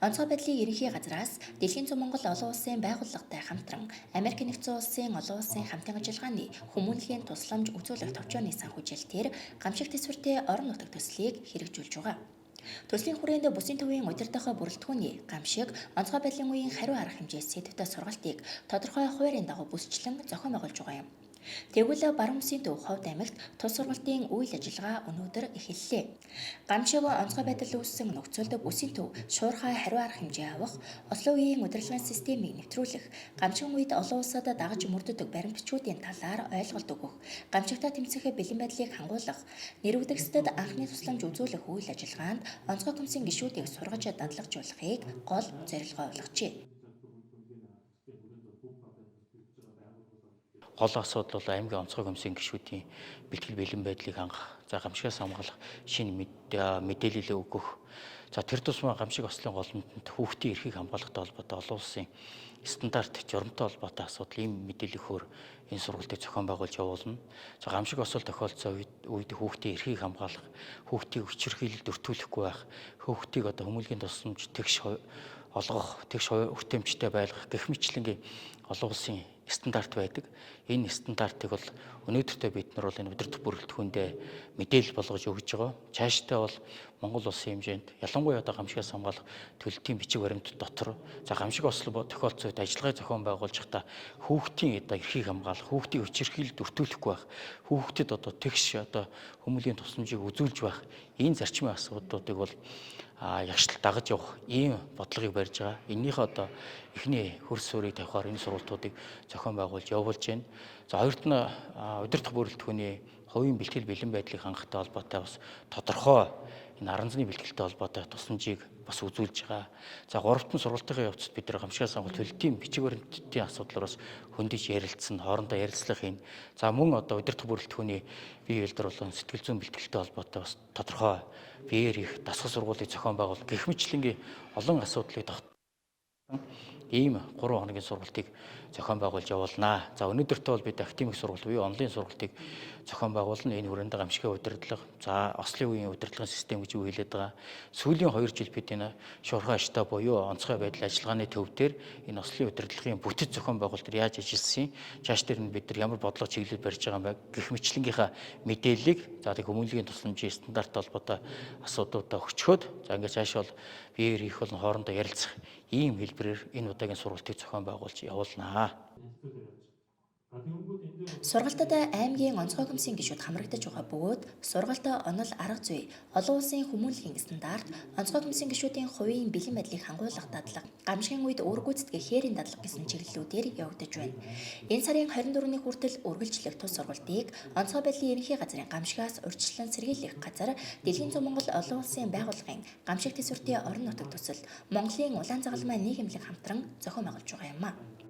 Онцгой байдлын ерөнхий газраас Дэлхийн зүүн Монгол олон улсын байгууллагатай хамтран Америк нэгдсэн улсын олон улсын хамтын ажиллагааны хүмүүнлэгийн тусламж үзүүлэх товчооны санхүүжилтээр гамшиг төсвөртэй орон нутаг төслийг хэрэгжүүлж байгаа. Төслийн хүрээнд бүсийн төвийн удирдах бүрэлдэхүүний гамшиг, онцгой байдлын үеийн хариу арга хэмжээ сэдвтэй сургалтыг тодорхой хуваарийн дагуу бүсчлэн зохион байгуулж байгаа юм. Тэгвэл Баруун Мөсийн төв Ховд аймагт тус сургалтын үйл ажиллагаа өнөөдөр эхэллээ. Гамшиг онцгой байдал үүссэн нөхцөлд бүсийн төв шуурхай хариу арга хэмжээ авах, ослон үеийн удирдлагын системийг нэвтрүүлэх, гамшигын үед олон улсад дагаж мөрдөдөг баримт бичгүүдийн талаар ойлголт өгөх, гамшигтай тэмцэх бэлэн байдлыг хангуулах, нэрвэгдэксдэд анхны тусламж үзүүлэх үйл ажиллагаанд онцгой комиссийн гишүүдийг сургаж дадлагжуулахыг гол зорилгоо болгожээ. Гол асуудал бол аймгийн онцгой комиссийн гишүүдийн бэлтгэл бэлэн байдлыг хангах, гамшигаас хамгаалах, шинэ мэдээлэл өгөх. Тэр тусмаа гамшиг ослын голомтод хүүхдийн эрхийг хамгаалахтай холбоотой олон улсын стандарт журамтай холбоотой асуудал ийм мэдээлэл өгөхөөр энэ сургалтыг зохион байгуулж явуулна. Гамшиг осол тохиолдсон үед хүүхдийн эрхийг хамгаалах, хүүхдийг хүчирхийлэлд өртүүлэхгүй байх, хүүхдийг хүмүүнлэгийн тусламж тэгш олгох, тэгш хүртээмжтэй байлгах гэх мэтлэнгийн олон улсын стандарт байдаг. Энэ стандартыг бол өнөөдөртөө бид нар бол энэ удирдах бүрэлдэхүүндээ мэдээлэл болгож өгж байгаа. Цаашдаа бол Монгол улсын хэмжээнд ялангуяа гамшигаас хамгаалах төлөлтийн бичиг баримт дотор гамшиг ослон тохиолдсон үед ажиллагаа зохион байгуулж байхдаа хүүхдийн эрхийг хамгаалах, хүүхдийн хүчирхийлэлд өртүүлэхгүй байх, хүүхдэд тэгш хүмүүнлэгийн тусламжийг үзүүлж байх энэ зарчмын асуудлуудыг бол ягштал дагаж явах ийм бодлогыг барьж байгаа. Эннийхээ эхний хөрс суурийг тавихаар энэ сургалтуудыг зохион байгуулж явуулж байна. Хоёрт нь удирдах бүрэлдэхүүний хувийн бэлтгэл бэлэн байдлыг хангахтай холбоотой бас тодорхой энэ аран заны бэлтгэлтэй холбоотой тусламжийг бас үзүүлж байгаа. Гуравт нь сургалтын явцад бид нар гамшигаас хамгаалах төлөлтийн бичиг баримтын асуудлаар бас хөндөж ярилцсан, хоорондоо ярилцлага хийн. Мөн удирдах бүрэлдэхүүний бие биелдэр болон сэтгэл зүйн бэлтгэлтэй холбоотой бас тодорхой биеэр их дасгал сургуулийг зохион байгуулах гэх мэтлэнгийн олон асуудлыг ийм 3 хоногийн сургалтыг зохион байгуулж явуулнаа. Өнөөдөртөө бол бид академик сургалт буюу онлайн сургалтыг зохион байгуулна. Энэ хүрээнд гамшигын удирдлага, ослын үеийн удирдлагын систем гэж юу хэлээд байгаа. Сүүлийн 2 жил бид энэ шуурхай штаб буюу онцгой байдал ажиллагааны төв дээр энэ ослын удирдлагын бүтэц зохион байгуулалт яаж ажилласан, цааш дээр нь бид нар ямар бодлого чиглэл барьж байгаа юм бэ гэх мэтлэнгийнхаа мэдээллийг хүмүүнлэгийн тусламжийн стандарт холбоотой асуудлуудаа өгчхөөд ингээд цааш бол биеэр их болон хоорондоо ярилцах ийм хэлбэрээр энэ удаагийн сургалтыг зохион байгуулж явуулнаа. Сургалтад аймгийн онцгой комиссийн гишүүд хамрагдаж байгаа бөгөөд сургалт онол арга зүй, олон улсын хүмүүнлэгийн стандарт, онцгой комиссийн гишүүдийн хувийн бэлэн байдлыг хангуулах дадлага, гамшигын үед үүрэг гүйцэтгэх хээрийн дадлага гэсэн чиглэлүүдээр явагдаж байна. Энэ сарын 24-ний хүртэл үргэлжлэх тус сургалтыг онцгой байдлын ерөнхий газрын гамшигаас урьдчилан сэргийлэх газар, Дэлхийн зүүн Монгол олон улсын байгууллагын гамшиг төсвөртэй орон нутаг төсөл, Монголын улаан загалмай нийгэмлэг хамтран зохион байгуулж байгаа юм.